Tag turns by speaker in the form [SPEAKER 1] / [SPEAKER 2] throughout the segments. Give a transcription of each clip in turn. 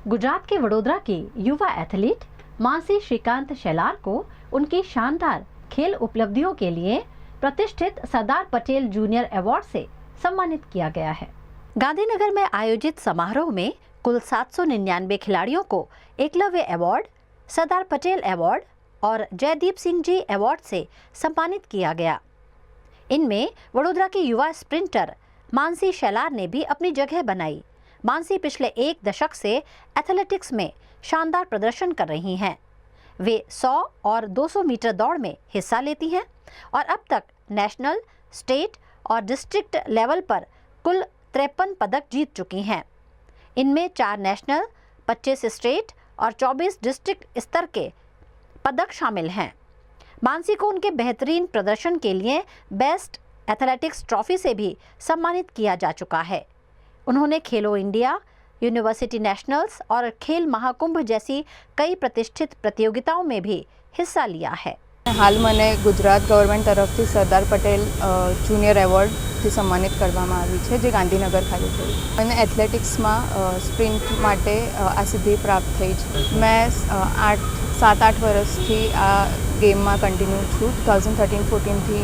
[SPEAKER 1] गुजरात के वडोदरा की युवा एथलीट मानसी श्रीकांत शेलार को उनकी शानदार खेल उपलब्धियों के लिए प्रतिष्ठित सरदार पटेल जूनियर अवार्ड से सम्मानित किया गया है। गांधीनगर में आयोजित समारोह में कुल 799 खिलाड़ियों को एकलव्य अवार्ड, सरदार पटेल अवार्ड और जयदीप सिंह जी अवार्ड से सम्मानित किया गया। इनमें वडोदरा की युवा स्प्रिंटर मानसी शेलार ने भी अपनी जगह बनाई। मानसी पिछले एक दशक से एथलेटिक्स में शानदार प्रदर्शन कर रही हैं। वे 100 और 200 मीटर दौड़ में हिस्सा लेती हैं और अब तक नेशनल, स्टेट और डिस्ट्रिक्ट लेवल पर कुल 53 पदक जीत चुकी हैं। इनमें 4 नेशनल, 25 स्टेट और 24 डिस्ट्रिक्ट स्तर के पदक शामिल हैं। मानसी को उनके बेहतरीन प्रदर्शन के लिए बेस्ट एथलेटिक्स ट्रॉफी से भी सम्मानित किया जा चुका है। उन्होंने खेलो इंडिया, यूनिवर्सिटी नेशनल्स और खेल महाकुंभ जैसी कई प्रतिष्ठित प्रतियोगिताओं में भी हिस्सा लिया है।
[SPEAKER 2] हाल મને ગુજરાત ગવર્મેન્ટ તરફથી સરદાર પટેલ જુનિયર એવોર્ડથી સન્માનિત કરવામાં આવી છે, જે ગાંધીનગર ખાતે થયું અને એથ્લેટિક્સમાં સ્પ્રિન્ટ માટે આ સિદ્ધિ પ્રાપ્ત થઈ છે। મેં 7-8 વર્ષથી આ ગેમમાં કન્ટિન્યુ છું। 2013-14થી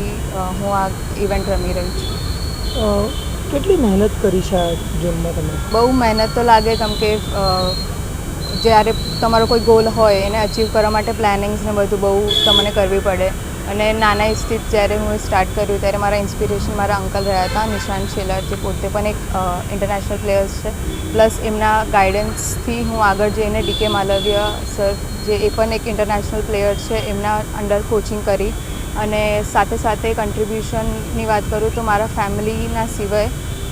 [SPEAKER 2] હું આ ઇવેન્ટ રમી રહી છું।
[SPEAKER 3] કેટલી મહેનત કરી છે આ ગેમમાં તમે?
[SPEAKER 2] બહુ મહેનત તો લાગે, કેમ કે જ્યારે તમારો કોઈ ગોલ હોય એને અચીવ કરવા માટે પ્લાનિંગ્સ ને બધું બહુ તમને કરવી પડે। અને નાના એજથી જ્યારે હું સ્ટાર્ટ કર્યું ત્યારે મારા ઇન્સ્પિરેશન મારા અંકલ રહ્યા હતા, નિશાંત શેલાર, જે પોતે પણ એક ઇન્ટરનેશનલ પ્લેયર્સ છે। પ્લસ એમના ગાઈડન્સથી હું આગળ જઈને ડીકે માલવ્ય સર, જે એ પણ એક ઇન્ટરનેશનલ પ્લેયર છે, એમના અંડર કોચિંગ કરી। અને સાથે સાથે કન્ટ્રીબ્યુશનની વાત કરું તો મારા ફેમિલીના સિવાય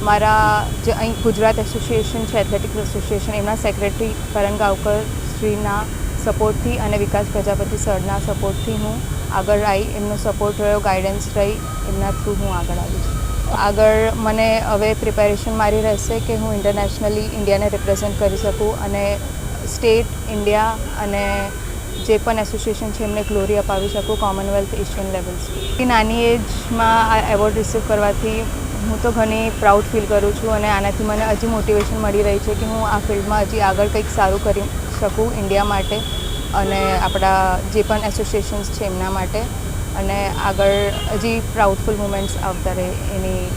[SPEAKER 2] મારા જે અહીં ગુજરાત એસોસિએશન છે, એથ્લેટિક્સ એસોસિએશન, એમના સેક્રેટરી કરણ ગાવકર શ્રીના સપોર્ટથી અને વિકાસ પ્રજાપતિ સરના સપોર્ટથી હું આગળ આવી। એમનો સપોર્ટ રહ્યો, ગાઈડન્સ રહી, એમના થ્રુ હું આગળ આવી છું। આગળ મને હવે પ્રિપેરેશન મારી રહેશે કે હું ઇન્ટરનેશનલી ઇન્ડિયાને રિપ્રેઝેન્ટ કરી શકું અને સ્ટેટ, ઇન્ડિયા અને જે પણ એસોસિએશન છે એમને ગ્લોરી અપાવી શકું, કોમનવેલ્થ, એશિયન લેવલ્સ। નાની એજમાં આ એવોર્ડ રિસીવ કરવાથી હું તો ઘણી પ્રાઉડ ફીલ કરું છું અને આનાથી મને હજી મોટિવેશન મળી રહી છે કે હું આ ફિલ્ડમાં હજી આગળ કંઈક સારું કરી શકું ઇન્ડિયા માટે અને આપણા જે પણ એસોસિએશન્સ છે એમના માટે, અને આગળ હજી પ્રાઉડફુલ મુમેન્ટ્સ આવતા રહે એની